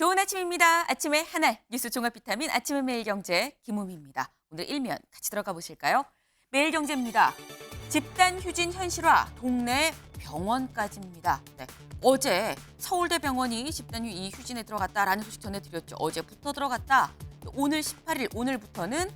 좋은 아침입니다. 아침에 하나 뉴스 종합 비타민 아침의 매일경제 김우미입니다. 오늘 일면 같이 들어가 보실까요? 매일경제입니다. 집단 휴진 현실화 동네 병원까지입니다. 네. 어제 서울대병원이 집단 휴진에 들어갔다라는 소식 전해드렸죠. 어제부터 들어갔다. 오늘 18일 오늘부터는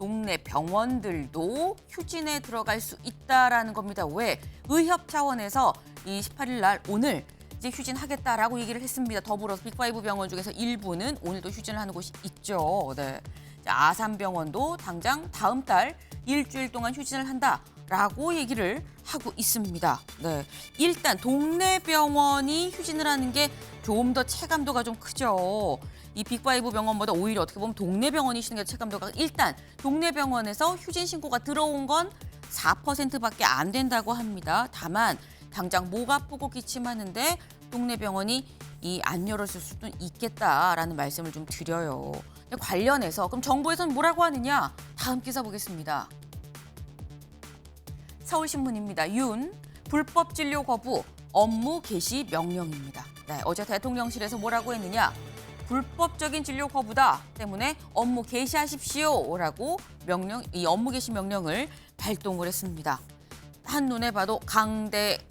동네 병원들도 휴진에 들어갈 수 있다라는 겁니다. 왜? 의협 차원에서 이 18일 날 오늘 이제 휴진하겠다라고 얘기를 했습니다. 더불어서 빅5 병원 중에서 일부는 오늘도 휴진을 하는 곳이 있죠. 네. 아산병원도 당장 다음 달 일주일 동안 휴진을 한다라고 얘기를 하고 있습니다. 네. 일단 동네 병원이 휴진을 하는 게 좀 더 체감도가 좀 크죠. 이 빅5 병원보다 오히려 어떻게 보면 동네 병원이 쉬는 게 체감도가 일단 동네 병원에서 휴진 신고가 들어온 건 4%밖에 안 된다고 합니다. 다만 당장 목 아프고 기침하는데 동네 병원이 안 열었을 수도 있겠다라는 말씀을 좀 드려요. 관련해서 그럼 정부에서는 뭐라고 하느냐? 다음 기사 보겠습니다. 서울신문입니다. 불법 진료 거부 업무 개시 명령입니다. 네, 어제 대통령실에서 뭐라고 했느냐? 불법적인 진료 거부다 때문에 업무 개시하십시오라고 이 업무 개시 명령을 발동을 했습니다. 한눈에 봐도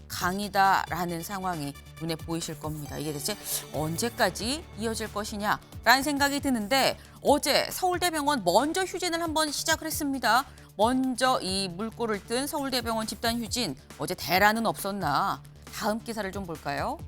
강이다라는 상황이 눈에 보이실 겁니다. 이게 대체 언제까지 이어질 것이냐라는 생각이 드는데 어제 서울대병원 먼저 휴진을 한번 시작을 했습니다. 먼저 이 물꼬를 뜬 서울대병원 집단 휴진 어제 대란은 없었나? 다음 기사를 좀 볼까요?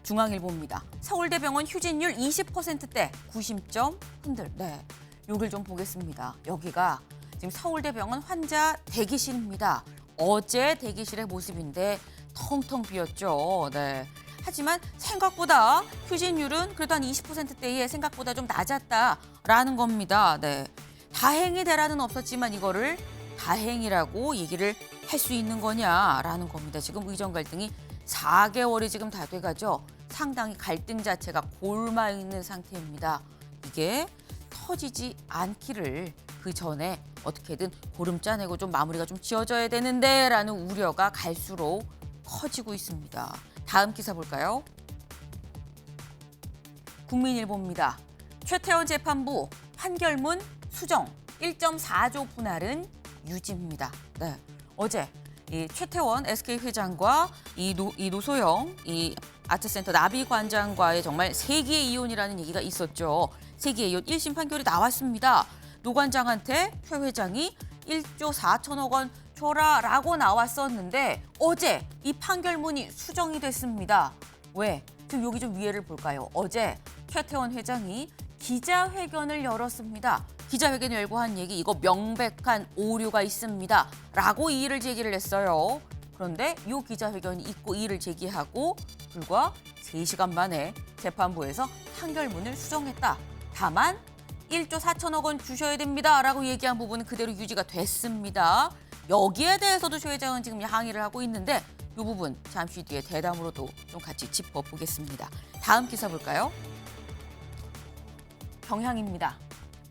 중앙일보입니다. 서울대병원 휴진율 20%대 구심점 흔들. 네, 여기를 좀 보겠습니다. 여기가 지금 서울대병원 환자 대기실입니다. 어제 대기실의 모습인데 텅텅 비었죠. 네. 하지만 생각보다 휴진율은 그래도 한 20%대에 생각보다 좀 낮았다라는 겁니다. 네. 다행히 대란은 없었지만 이거를 다행이라고 얘기를 할 수 있는 거냐라는 겁니다. 지금 의정 갈등이 4개월이 지금 다 돼가죠. 상당히 갈등 자체가 골마 있는 상태입니다. 이게 터지지 않기를 그 전에 어떻게든 보름 짜내고 좀 마무리가 좀 지어져야 되는데 라는 우려가 갈수록 커지고 있습니다. 다음 기사 볼까요? 국민일보입니다. 최태원 재판부 판결문 수정 1.4조 분할은 유지입니다. 네, 어제 이 최태원 SK 회장과 이 노소영 아트센터 나비 관장과의 정말 세기의 이혼이라는 얘기가 있었죠. 세기의 이혼 1심 판결이 나왔습니다. 노 관장한테 최 회장이 1조 4천억 원 줘라라고 나왔었는데 어제 이 판결문이 수정이 됐습니다. 왜? 지금 여기 좀 위에를 볼까요? 어제 최태원 회장이 기자회견을 열었습니다. 기자회견을 열고 한 얘기 이거 명백한 오류가 있습니다. 라고 이의를 제기를 했어요. 그런데 이 기자회견이 있고 이의를 제기하고 불과 3시간 만에 재판부에서 판결문을 수정했다. 다만 1조 4천억 원 주셔야 됩니다. 라고 얘기한 부분은 그대로 유지가 됐습니다. 여기에 대해서도 최 회장은 지금 항의를 하고 있는데 이 부분 잠시 뒤에 대담으로도 좀 같이 짚어보겠습니다. 다음 기사 볼까요? 경향입니다.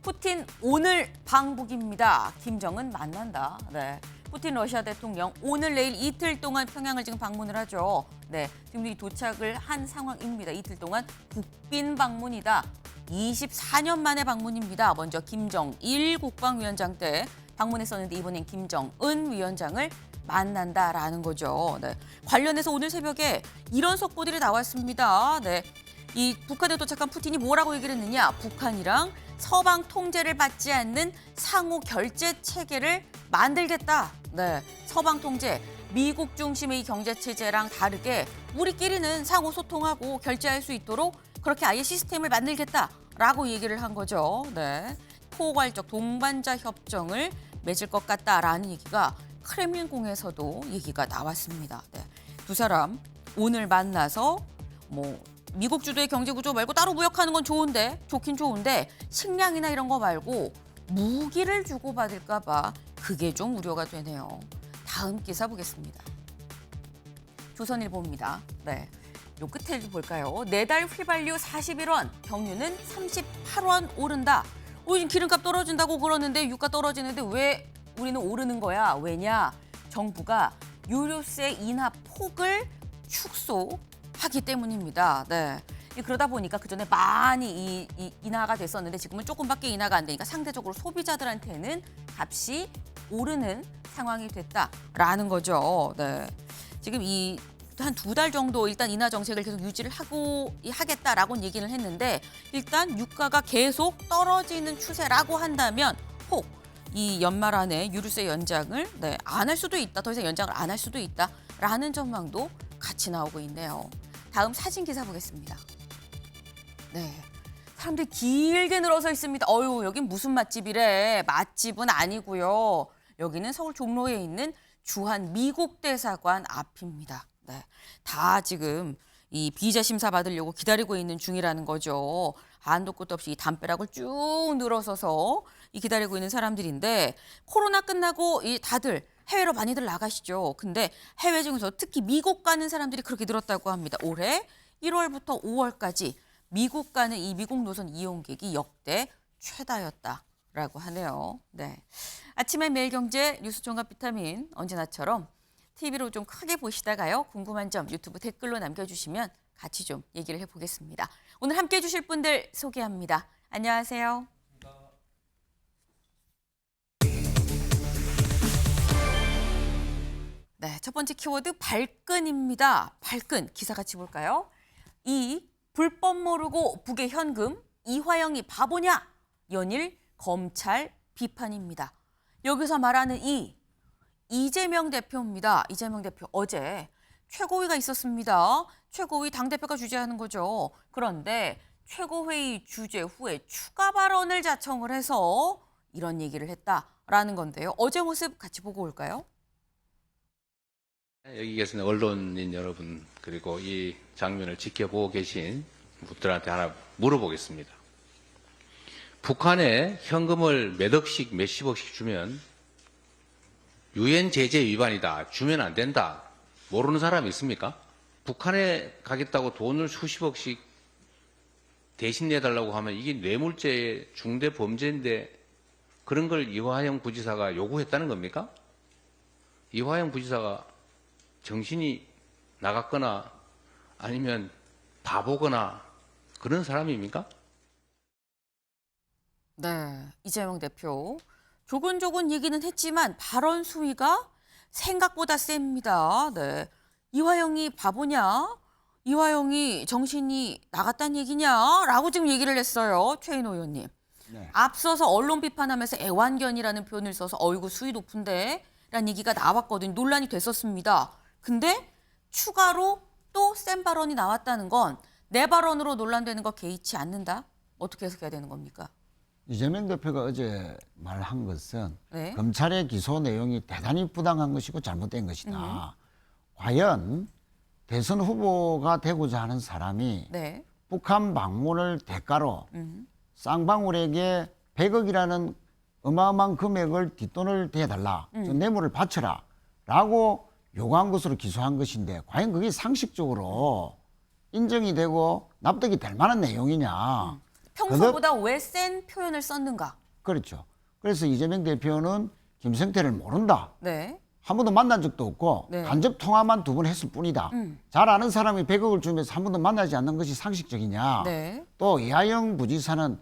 푸틴 오늘 방북입니다. 김정은 만난다. 네. 푸틴 러시아 대통령 오늘 내일 이틀 동안 평양을 지금 방문을 하죠. 네. 지금 이 도착을 한 상황입니다. 이틀 동안 국빈 방문이다. 24년 만에 방문입니다. 먼저 김정일 국방위원장 때 방문했었는데 이번엔 김정은 위원장을 만난다라는 거죠. 네. 관련해서 오늘 새벽에 이런 속보들이 나왔습니다. 네. 이 북한에 도착한 푸틴이 뭐라고 얘기를 했느냐? 북한이랑 서방 통제를 받지 않는 상호 결제 체계를 만들겠다. 네, 서방 통제, 미국 중심의 이 경제 체제랑 다르게 우리끼리는 상호 소통하고 결제할 수 있도록 그렇게 아예 시스템을 만들겠다라고 얘기를 한 거죠. 네, 포괄적 동반자 협정을 맺을 것 같다라는 얘기가 크렘린궁에서도 얘기가 나왔습니다. 네, 두 사람 오늘 만나서 미국 주도의 경제 구조 말고 따로 무역하는 건 좋긴 좋은데 식량이나 이런 거 말고 무기를 주고받을까 봐 그게 좀 우려가 되네요. 다음 기사 보겠습니다. 조선일보입니다. 네, 요 끝에 좀 볼까요? 내달 휘발유 41원, 경유는 38원 오른다. 지금 기름값 떨어진다고 그러는데 유가 떨어지는데 왜 우리는 오르는 거야? 왜냐? 정부가 유류세 인하 폭을 축소 하기 때문입니다. 네. 그러다 보니까 그전에 많이 인하가 됐었는데 지금은 조금밖에 인하가 안 되니까 상대적으로 소비자들한테는 값이 오르는 상황이 됐다라는 거죠. 네. 지금 한 2달 정도 일단 인하 정책을 계속 유지를 하겠다라고는 얘기를 했는데 일단 유가가 계속 떨어지는 추세라고 한다면 혹 이 연말 안에 유류세 연장을 안 할 수도 있다. 더 이상 연장을 안 할 수도 있다라는 전망도 같이 나오고 있네요. 다음 사진 기사 보겠습니다. 네. 사람들이 길게 늘어서 있습니다. 여긴 무슨 맛집이래. 맛집은 아니고요. 여기는 서울 종로에 있는 주한 미국 대사관 앞입니다. 네. 다 지금 이 비자 심사 받으려고 기다리고 있는 중이라는 거죠. 한도 끝도 없이 이 담벼락을 쭉 늘어서서 기다리고 있는 사람들인데 코로나 끝나고 다들 해외로 많이들 나가시죠. 근데 해외 중에서 특히 미국 가는 사람들이 그렇게 늘었다고 합니다. 올해 1월부터 5월까지 미국 가는 이 미국 노선 이용객이 역대 최다였다라고 하네요. 네. 아침에 매일경제 뉴스 종합 비타민 언제나처럼 TV로 좀 크게 보시다가요. 궁금한 점 유튜브 댓글로 남겨주시면 같이 좀 얘기를 해보겠습니다. 오늘 함께해 주실 분들 소개합니다. 안녕하세요. 네, 첫 번째 키워드 발끈입니다. 발끈 기사 같이 볼까요? 불법 모르고 북의 현금 이화영이 바보냐? 연일 검찰 비판입니다. 여기서 말하는 이재명 대표입니다. 이재명 대표 어제 최고위가 있었습니다. 최고위 당대표가 주재하는 거죠. 그런데 최고회의 주재 후에 추가 발언을 자청을 해서 이런 얘기를 했다라는 건데요. 어제 모습 같이 보고 올까요? 여기 계신 언론인 여러분 그리고 이 장면을 지켜보고 계신 분들한테 하나 물어보겠습니다. 북한에 현금을 몇 억씩 몇십억씩 주면 유엔 제재 위반이다. 주면 안 된다. 모르는 사람이 있습니까? 북한에 가겠다고 돈을 수십억씩 대신 내달라고 하면 이게 뇌물죄의 중대 범죄인데 그런 걸 이화영 부지사가 요구했다는 겁니까? 이화영 부지사가 정신이 나갔거나 아니면 바보거나 그런 사람입니까? 네, 이재명 대표. 조곤조곤 얘기는 했지만 발언 수위가 생각보다 셉니다. 네, 이화영이 바보냐? 이화영이 정신이 나갔다는 얘기냐? 라고 지금 얘기를 했어요. 최인호 의원님. 네. 앞서서 언론 비판하면서 애완견이라는 표현을 써서 어이구 수위 높은데? 라는 얘기가 나왔거든요. 논란이 됐었습니다. 근데 추가로 또 센 발언이 나왔다는 건 내 발언으로 논란되는 거 개의치 않는다? 어떻게 해석해야 되는 겁니까? 이재명 대표가 어제 말한 것은 네. 검찰의 기소 내용이 대단히 부당한 것이고 잘못된 것이다. 과연 대선 후보가 되고자 하는 사람이 네. 북한 방문을 대가로 쌍방울에게 100억이라는 어마어마한 금액을 뒷돈을 대달라, 뇌물을 바쳐라 라고 요구한 것으로 기소한 것인데 과연 그게 상식적으로 인정이 되고 납득이 될 만한 내용이냐. 평소보다 왜 센 표현을 썼는가? 그렇죠. 그래서 이재명 대표는 김성태를 모른다. 네. 한 번도 만난 적도 없고 네. 간접 통화만 2번 했을 뿐이다. 잘 아는 사람이 100억을 주면서 한 번도 만나지 않는 것이 상식적이냐. 네. 또 이하영 부지사는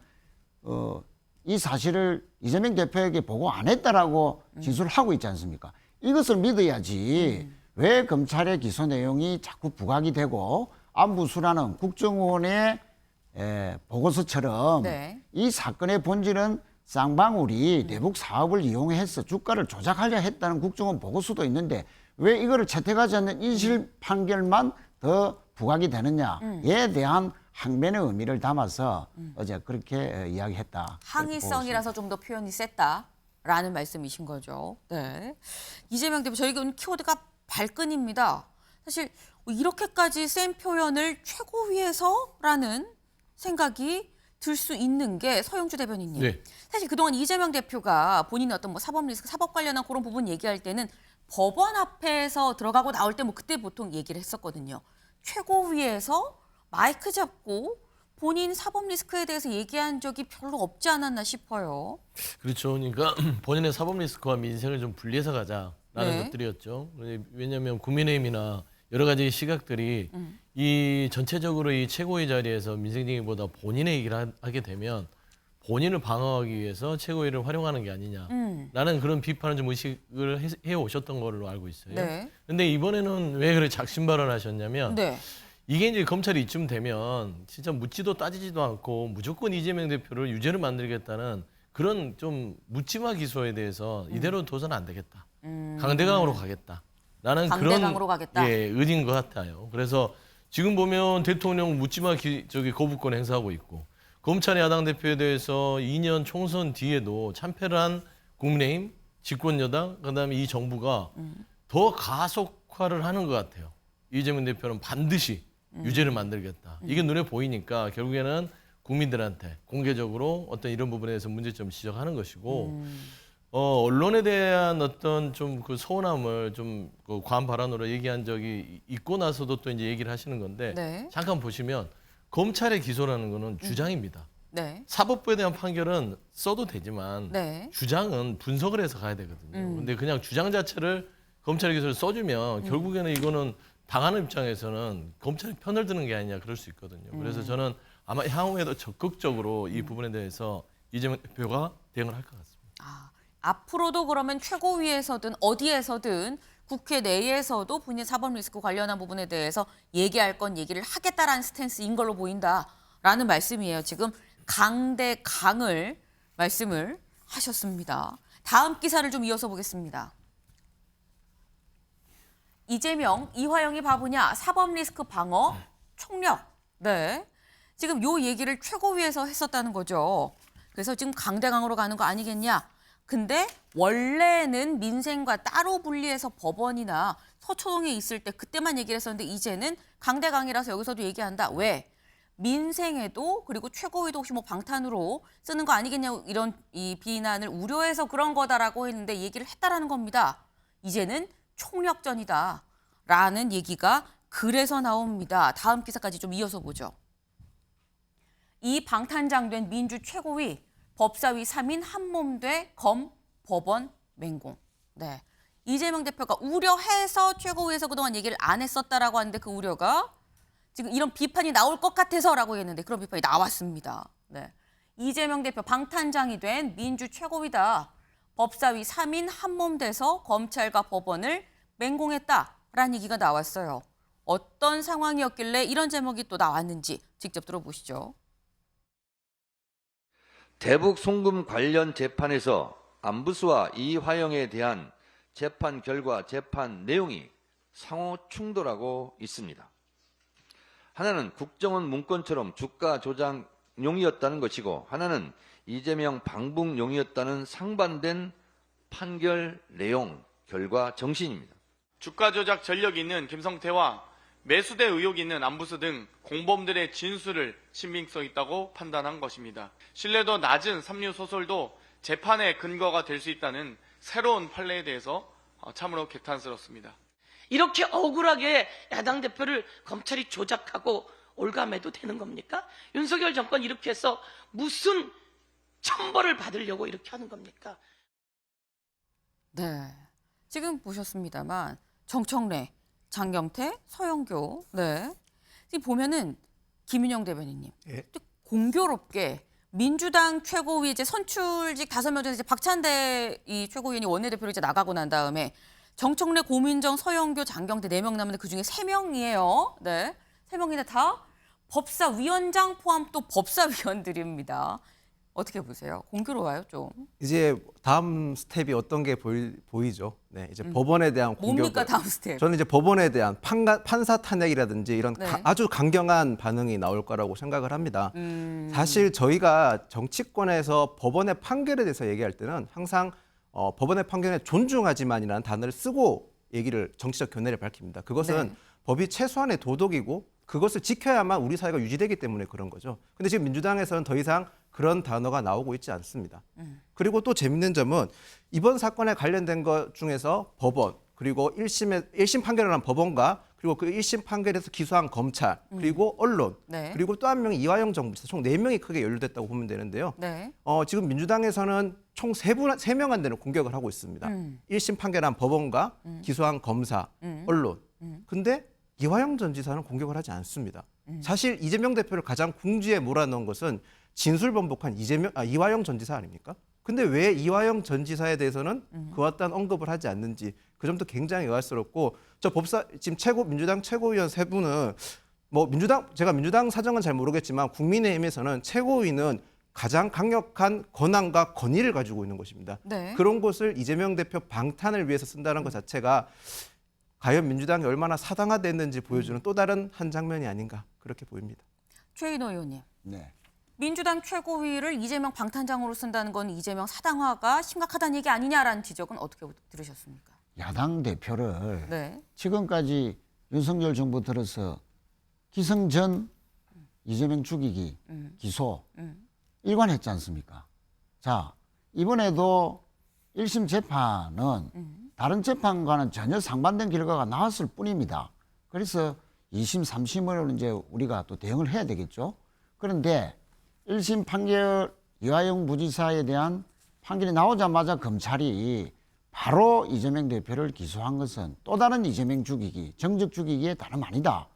이 사실을 이재명 대표에게 보고 안 했다라고 진술을 하고 있지 않습니까? 이것을 믿어야지 왜 검찰의 기소 내용이 자꾸 부각이 되고 안부수라는 국정원의 보고서처럼 네. 이 사건의 본질은 쌍방울이 대북 사업을 이용해서 주가를 조작하려 했다는 국정원 보고서도 있는데 왜 이거를 채택하지 않는 인실 판결만 더 부각이 되느냐에 대한 항변의 의미를 담아서 어제 그렇게 이야기했다. 항의성이라서 좀 더 표현이 셌다라는 말씀이신 거죠. 네. 이재명 대표 저희가 키워드가 발끈입니다. 사실 이렇게까지 센 표현을 최고위에서라는 생각이 들 수 있는 게 서영주 대변인님. 네. 사실 그동안 이재명 대표가 본인의 어떤 사법 리스크, 사법 관련한 그런 부분 얘기할 때는 법원 앞에서 들어가고 나올 때 그때 보통 얘기를 했었거든요. 최고위에서 마이크 잡고 본인 사법 리스크에 대해서 얘기한 적이 별로 없지 않았나 싶어요. 그렇죠. 그러니까 본인의 사법 리스크와 민생을 좀 분리해서 가자라는 네. 것들이었죠. 왜냐하면 국민의힘이나 여러 가지 시각들이 이 전체적으로 이 최고위 자리에서 민생쟁의보다 본인의 얘기를 하게 되면 본인을 방어하기 위해서 최고위를 활용하는 게 아니냐라는 그런 비판을 좀 의식을 해 오셨던 걸로 알고 있어요. 네. 근데 이번에는 왜 그렇게 작심발언을 하셨냐면 네. 이게 이제 검찰이 이쯤 되면 진짜 묻지도 따지지도 않고 무조건 이재명 대표를 유죄를 만들겠다는 그런 좀 묻지마 기소에 대해서 이대로 둬서는 안 되겠다. 강대강으로 가겠다. 라는 강대강으로 그런 가겠다. 예, 의지인 것 같아요. 그래서 지금 보면 대통령 묻지마 거부권 행사하고 있고 검찰의 야당 대표에 대해서 2년 총선 뒤에도 참패를 한 국민의힘, 집권여당, 그다음에 이 정부가 더 가속화를 하는 것 같아요. 이재명 대표는 반드시 유죄를 만들겠다. 이게 눈에 보이니까 결국에는 국민들한테 공개적으로 어떤 이런 부분에 대해서 문제점을 지적하는 것이고 언론에 대한 어떤 좀 그 서운함을 좀 그 과한 발언으로 얘기한 적이 있고 나서도 또 이제 얘기를 하시는 건데 네. 잠깐 보시면 검찰의 기소라는 거는 주장입니다. 네. 사법부에 대한 판결은 써도 되지만 네. 주장은 분석을 해서 가야 되거든요. 근데 그냥 주장 자체를 검찰의 기소를 써주면 결국에는 이거는 당하는 입장에서는 검찰이 편을 드는 게 아니냐 그럴 수 있거든요. 그래서 저는 아마 향후에도 적극적으로 이 부분에 대해서 이재명 대표가 대응을 할 것 같습니다. 아, 앞으로도 그러면 최고위에서든 어디에서든 국회 내에서도 본인 사법 리스크 관련한 부분에 대해서 얘기할 건 얘기를 하겠다라는 스탠스인 걸로 보인다라는 말씀이에요. 지금 강대강을 말씀을 하셨습니다. 다음 기사를 좀 이어서 보겠습니다. 이재명, 이화영이 바보냐, 사법 리스크 방어, 총력. 네. 지금 요 얘기를 최고위에서 했었다는 거죠. 그래서 지금 강대강으로 가는 거 아니겠냐. 근데 원래는 민생과 따로 분리해서 법원이나 서초동에 있을 때 그때만 얘기를 했었는데 이제는 강대강이라서 여기서도 얘기한다. 왜? 민생에도 그리고 최고위도 혹시 뭐 방탄으로 쓰는 거 아니겠냐 이런 이 비난을 우려해서 그런 거다라고 했는데 얘기를 했다라는 겁니다. 이제는 총력전이다라는 얘기가 그래서 나옵니다. 다음 기사까지 좀 이어서 보죠. 이 방탄장된 민주 최고위 법사위 3인 한몸돼 검 법원 맹공. 네. 이재명 대표가 우려해서 최고위에서 그동안 얘기를 안 했었다라고 하는데 그 우려가 지금 이런 비판이 나올 것 같아서라고 했는데 그런 비판이 나왔습니다. 네. 이재명 대표 방탄장이 된 민주 최고위다. 법사위 3인 한몸돼서 검찰과 법원을 맹공했다라는 얘기가 나왔어요. 어떤 상황이었길래 이런 제목이 또 나왔는지 직접 들어보시죠. 대북 송금 관련 재판에서 안부수와 이화영에 대한 재판 결과 재판 내용이 상호 충돌하고 있습니다. 하나는 국정원 문건처럼 주가 조작용이었다는 것이고 하나는 이재명 방북용이었다는 상반된 판결 내용, 결과 정신입니다. 주가 조작 전력이 있는 김성태와 매수대 의혹이 있는 안부수 등 공범들의 진술을 신빙성 있다고 판단한 것입니다. 신뢰도 낮은 삼류 소설도 재판의 근거가 될 수 있다는 새로운 판례에 대해서 참으로 개탄스럽습니다. 이렇게 억울하게 야당 대표를 검찰이 조작하고 올감해도 되는 겁니까? 윤석열 정권 이렇게 해서 무슨 천벌을 받으려고 이렇게 하는 겁니까? 네. 지금 보셨습니다만 정청래, 장경태, 서영교. 네. 지금 보면은 김윤영 대변인님. 또 공교롭게 민주당 최고위 이제 선출직 5명 중에 이제 박찬대 이 최고위원이 원내대표로 이제 나가고 난 다음에 정청래, 고민정, 서영교, 장경태 4명 남았는데 그중에 3명이에요. 네. 3명인데 다 법사위원장 포함 또 법사위원들입니다. 어떻게 보세요? 공교로워요, 좀. 이제 다음 스텝이 어떤 게 보이죠. 네, 이제 법원에 대한 공격. 뭡니까 다음 스텝? 저는 이제 법원에 대한 판사 탄핵이라든지 이런 네. 아주 강경한 반응이 나올 거라고 생각을 합니다. 사실 저희가 정치권에서 법원의 판결에 대해서 얘기할 때는 항상 법원의 판결에 존중하지만이라는 단어를 쓰고 얘기를 정치적 견해를 밝힙니다. 그것은 네. 법이 최소한의 도덕이고 그것을 지켜야만 우리 사회가 유지되기 때문에 그런 거죠. 근데 지금 민주당에서는 더 이상 그런 단어가 나오고 있지 않습니다. 그리고 또 재밌는 점은 이번 사건에 관련된 것 중에서 법원 그리고 1심 판결을 한 법원과 그리고 그 1심 판결에서 기소한 검찰 그리고 언론 네. 그리고 또 한 명이 이화영 정부에서 총 4명이 크게 연루됐다고 보면 되는데요. 네. 지금 민주당에서는 총 3명 안 되는 공격을 하고 있습니다. 1심 판결한 법원과 기소한 검사, 언론. 근데 이화영 전 지사는 공격을 하지 않습니다. 사실 이재명 대표를 가장 궁지에 몰아넣은 것은 진술번복한 이화영 전 지사 아닙니까? 근데 왜 이화영 전 지사에 대해서는 그와 딴 언급을 하지 않는지 그 점도 굉장히 의아스럽고 지금 민주당 최고위원 세 분은 뭐 제가 민주당 사정은 잘 모르겠지만 국민의힘에서는 최고위는 가장 강력한 권한과 권위를 가지고 있는 것입니다. 네. 그런 것을 이재명 대표 방탄을 위해서 쓴다는 것 자체가 과연 민주당이 얼마나 사당화됐는지 보여주는 또 다른 한 장면이 아닌가 그렇게 보입니다. 최인호 의원님. 네. 민주당 최고위를 이재명 방탄장으로 쓴다는 건 이재명 사당화가 심각하다는 얘기 아니냐라는 지적은 어떻게 들으셨습니까? 야당 대표를 네. 지금까지 윤석열 정부 들어서 기승전 이재명 죽이기 기소 일관했지 않습니까? 자, 이번에도 1심 재판은 다른 재판과는 전혀 상반된 결과가 나왔을 뿐입니다. 그래서 2심, 3심으로 이제 우리가 또 대응을 해야 되겠죠. 그런데 1심 판결 이화영 부지사에 대한 판결이 나오자마자 검찰이 바로 이재명 대표를 기소한 것은 또 다른 이재명 죽이기, 정적 죽이기의 다름 아니다.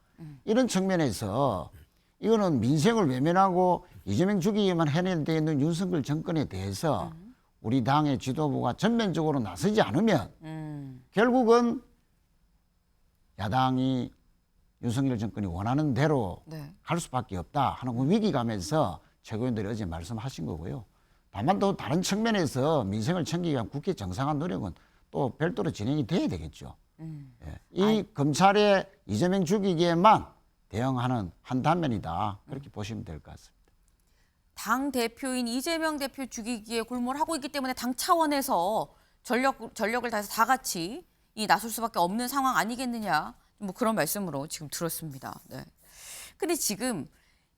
이런 측면에서 이거는 민생을 외면하고 이재명 죽이기만 해내되어 있는 윤석열 정권에 대해서 우리 당의 지도부가 전면적으로 나서지 않으면 결국은 야당이 윤석열 정권이 원하는 대로 네. 갈 수밖에 없다 하는 위기감에서 최고위원들이 어제 말씀하신 거고요. 다만 또 다른 측면에서 민생을 챙기기 위한 국회 정상화 노력은 또 별도로 진행이 돼야 되겠죠. 예. 이 검찰의 이재명 죽이기에만 대응하는 한 단면이다. 그렇게 보시면 될 것 같습니다. 당 대표인 이재명 대표 죽이기에 골몰하고 있기 때문에 당 차원에서 전력을 다해서 다 같이 나설 수밖에 없는 상황 아니겠느냐. 뭐 그런 말씀으로 지금 들었습니다. 네. 근데 지금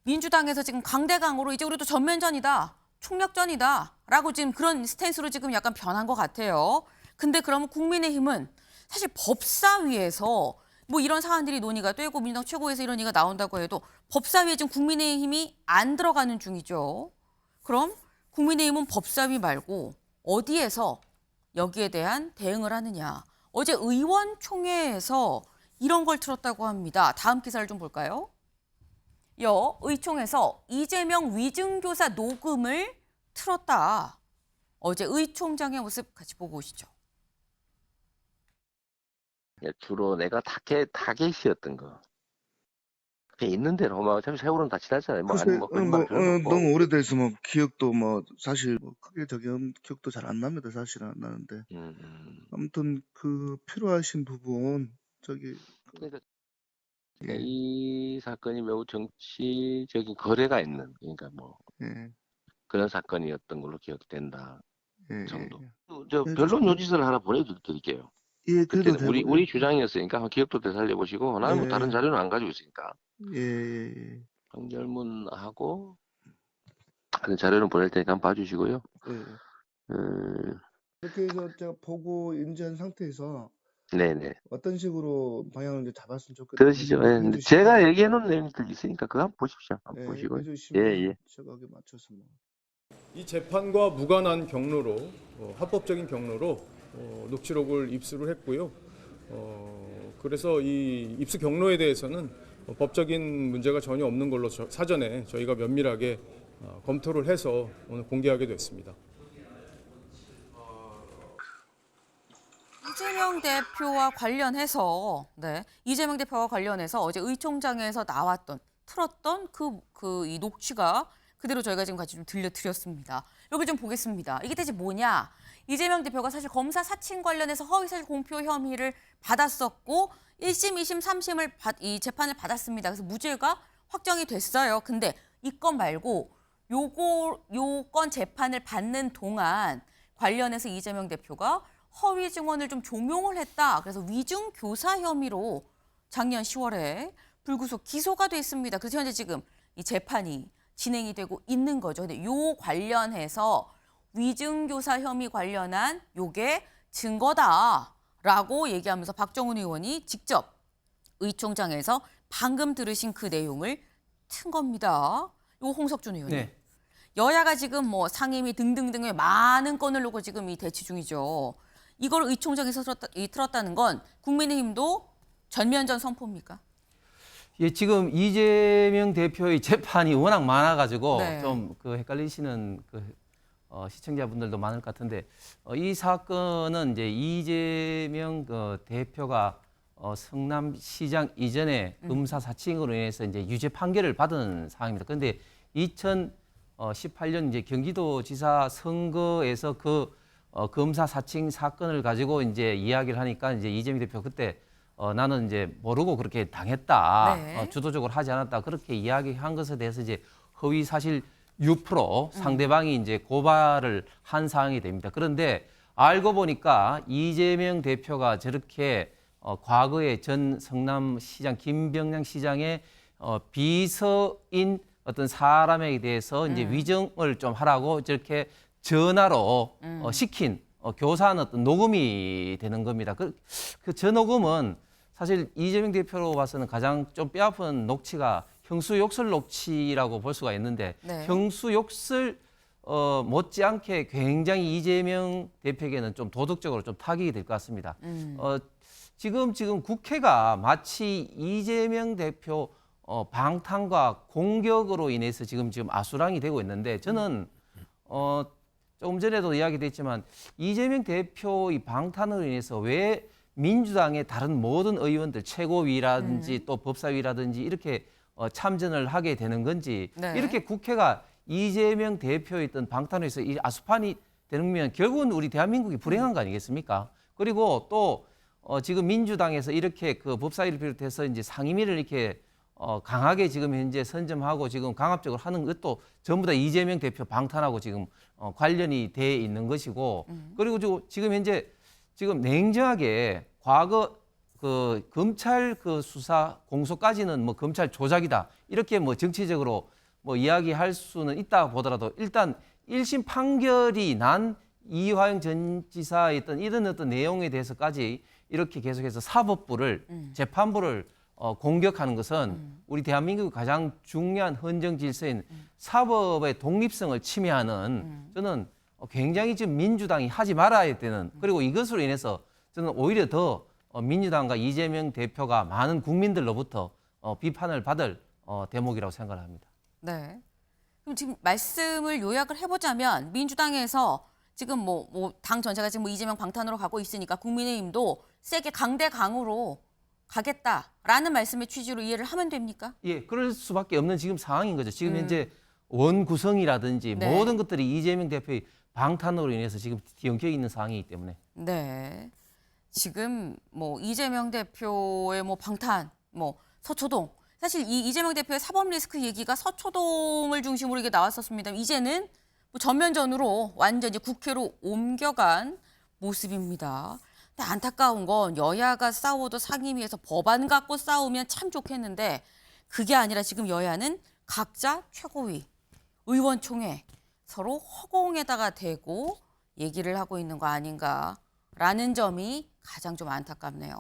민주당에서 지금 강대강으로 이제 우리도 전면전이다, 총력전이다라고 지금 그런 스탠스로 지금 약간 변한 것 같아요. 근데 그러면 국민의힘은 사실 법사위에서 뭐 이런 사안들이 논의가 되고 민주당 최고에서 이런 얘기가 나온다고 해도 법사위에 지금 국민의힘이 안 들어가는 중이죠. 그럼 국민의힘은 법사위 말고 어디에서 여기에 대한 대응을 하느냐. 어제 의원총회에서 이런 걸 틀었다고 합니다. 다음 기사를 좀 볼까요? 의총에서 이재명 위증교사 녹음을 틀었다. 어제 의총장의 모습 같이 보고 오시죠. 주로 내가 타겟이었던 거. 그냥 있는 대로 뭐 어차피 세월은 다 지났잖아요. 뭐 아니 뭐 거짓말 필요도 없고. 너무 오래돼서 뭐 기억도 뭐 사실 뭐 크게 기억도 잘 안 납니다. 사실은 안 나는데 아무튼 그 필요하신 부분 그러니까 이 사건이 매우 정치적인 거래가 있는 그러니까 뭐 예, 그런 사건이었던 걸로 기억된다 예, 정도. 예, 저 변론 요지서를 하나 보내드릴게요. 예, 그래도 그때는 우리 주장이었으니까 한번 기억도 되살려보시고 나는 뭐 예. 다른 자료는 안 가지고 있으니까 예. 황절문하고 다른 자료는 보낼 테니까 한번 봐주시고요. 예. 이렇게 해서 제가 보고 인지한 상태에서 네네. 어떤 식으로 방향을 이제 잡았으면 좋겠다. 그러시죠. 예. 근데 제가 얘기해놓은 내용들 있으니까 그거 한번 보십시오. 한번 보시고요. 해주시면 예. 제가 거기에 맞춰서 뭐. 이 재판과 무관한 경로로 합법적인 경로로 녹취록을 입수를 했고요. 그래서 이 입수 경로에 대해서는 법적인 문제가 전혀 없는 걸로 사전에 저희가 면밀하게 검토를 해서 오늘 공개하게 됐습니다. 이재명 대표와 관련해서 어제 의총장에서 틀었던 이 녹취가 그대로 저희가 지금 같이 좀 들려드렸습니다. 여기 좀 보겠습니다. 이게 대체 뭐냐? 이재명 대표가 사실 검사 사칭 관련해서 허위사실 공표 혐의를 받았었고 1심, 2심, 3심을 이 재판을 받았습니다. 그래서 무죄가 확정이 됐어요. 근데 이 건 말고 요건 재판을 받는 동안 관련해서 이재명 대표가 허위 증언을 좀 종용을 했다. 그래서 위증 교사 혐의로 작년 10월에 불구속 기소가 됐습니다. 그래서 현재 지금 이 재판이 진행이 되고 있는 거죠. 근데 요 관련해서 위증 교사 혐의 관련한 요게 증거다라고 얘기하면서 박정훈 의원이 직접 의총장에서 방금 들으신 그 내용을 튼 겁니다. 요 홍석준 의원님. 네. 여야가 지금 뭐 상임위 등등등의 많은 건을 놓고 지금 이 대치 중이죠. 이걸 의총장에서 틀었다는 건 국민의힘도 전면전 선포입니까? 예, 지금 이재명 대표의 재판이 워낙 많아가지고 네. 좀 그 헷갈리시는 시청자분들도 많을 것 같은데 이 사건은 이제 이재명 대표가 성남시장 이전에 검사 사칭으로 인해서 이제 유죄 판결을 받은 상황입니다. 그런데 2018년 이제 경기도지사 선거에서 검사 사칭 사건을 가지고 이제 이야기를 하니까 이제 이재명 대표 그때 나는 이제 모르고 그렇게 당했다, 네. 주도적으로 하지 않았다 그렇게 이야기한 것에 대해서 이제 허위 사실 유포로 상대방이 이제 고발을 한 상황이 됩니다. 그런데 알고 보니까 이재명 대표가 저렇게 과거에 전 성남시장 김병량 시장의 비서인 어떤 사람에 대해서 이제 위정을 좀 하라고 저렇게 전화로 시킨 교사한 어떤 녹음이 되는 겁니다. 그 전녹음은 사실 이재명 대표로 봐서는 가장 좀 뼈아픈 녹취가 형수욕설 녹취라고 볼 수가 있는데 네. 형수욕설 못지않게 굉장히 이재명 대표에게는 좀 도덕적으로 좀 타격이 될 것 같습니다. 지금 국회가 마치 이재명 대표 방탄과 공격으로 인해서 지금 아수랑이 되고 있는데 저는 조금 전에도 이야기됐지만 이재명 대표의 방탄으로 인해서 왜 민주당의 다른 모든 의원들 최고위라든지 또 법사위라든지 이렇게 참전을 하게 되는 건지 네. 이렇게 국회가 이재명 대표의 어떤 방탄으로 해서 이 아수판이 되면 결국은 우리 대한민국이 불행한 거 아니겠습니까? 그리고 또 지금 민주당에서 이렇게 그 법사위를 비롯해서 이제 상임위를 이렇게 강하게 지금 현재 선점하고 지금 강압적으로 하는 것도 전부 다 이재명 대표 방탄하고 지금 관련이 돼 있는 것이고 그리고 지금 현재 지금 냉정하게 과거 그 검찰 그 수사 공소까지는 뭐 검찰 조작이다 이렇게 뭐 정치적으로 뭐 이야기할 수는 있다 보더라도 일단 1심 판결이 난 이화영 전 지사의 이런 어떤 내용에 대해서까지 이렇게 계속해서 사법부를 재판부를 공격하는 것은 우리 대한민국의 가장 중요한 헌정 질서인 사법의 독립성을 침해하는 저는 굉장히 지금 민주당이 하지 말아야 되는 그리고 이것으로 인해서 저는 오히려 더 민주당과 이재명 대표가 많은 국민들로부터 비판을 받을 대목이라고 생각을 합니다. 네. 그럼 지금 말씀을 요약을 해보자면 민주당에서 지금 뭐 당 전체가 지금 이재명 방탄으로 가고 있으니까 국민의힘도 세게 강대강으로 가겠다라는 말씀의 취지로 이해를 하면 됩니까? 예, 그럴 수밖에 없는 지금 상황인 거죠. 지금 현재 원 구성이라든지 네. 모든 것들이 이재명 대표의 방탄으로 인해서 지금 뒤엉켜 있는 상황이기 때문에. 네. 지금 뭐 이재명 대표의 뭐 방탄, 뭐 서초동. 사실 이 이재명 대표의 사법 리스크 얘기가 서초동을 중심으로 이게 나왔었습니다. 이제는 뭐 전면전으로 완전 이제 국회로 옮겨간 모습입니다. 근데 안타까운 건 여야가 싸워도 상임위에서 법안 갖고 싸우면 참 좋겠는데 그게 아니라 지금 여야는 각자 최고위, 의원총회 서로 허공에다가 대고 얘기를 하고 있는 거 아닌가라는 점이 가장 좀 안타깝네요.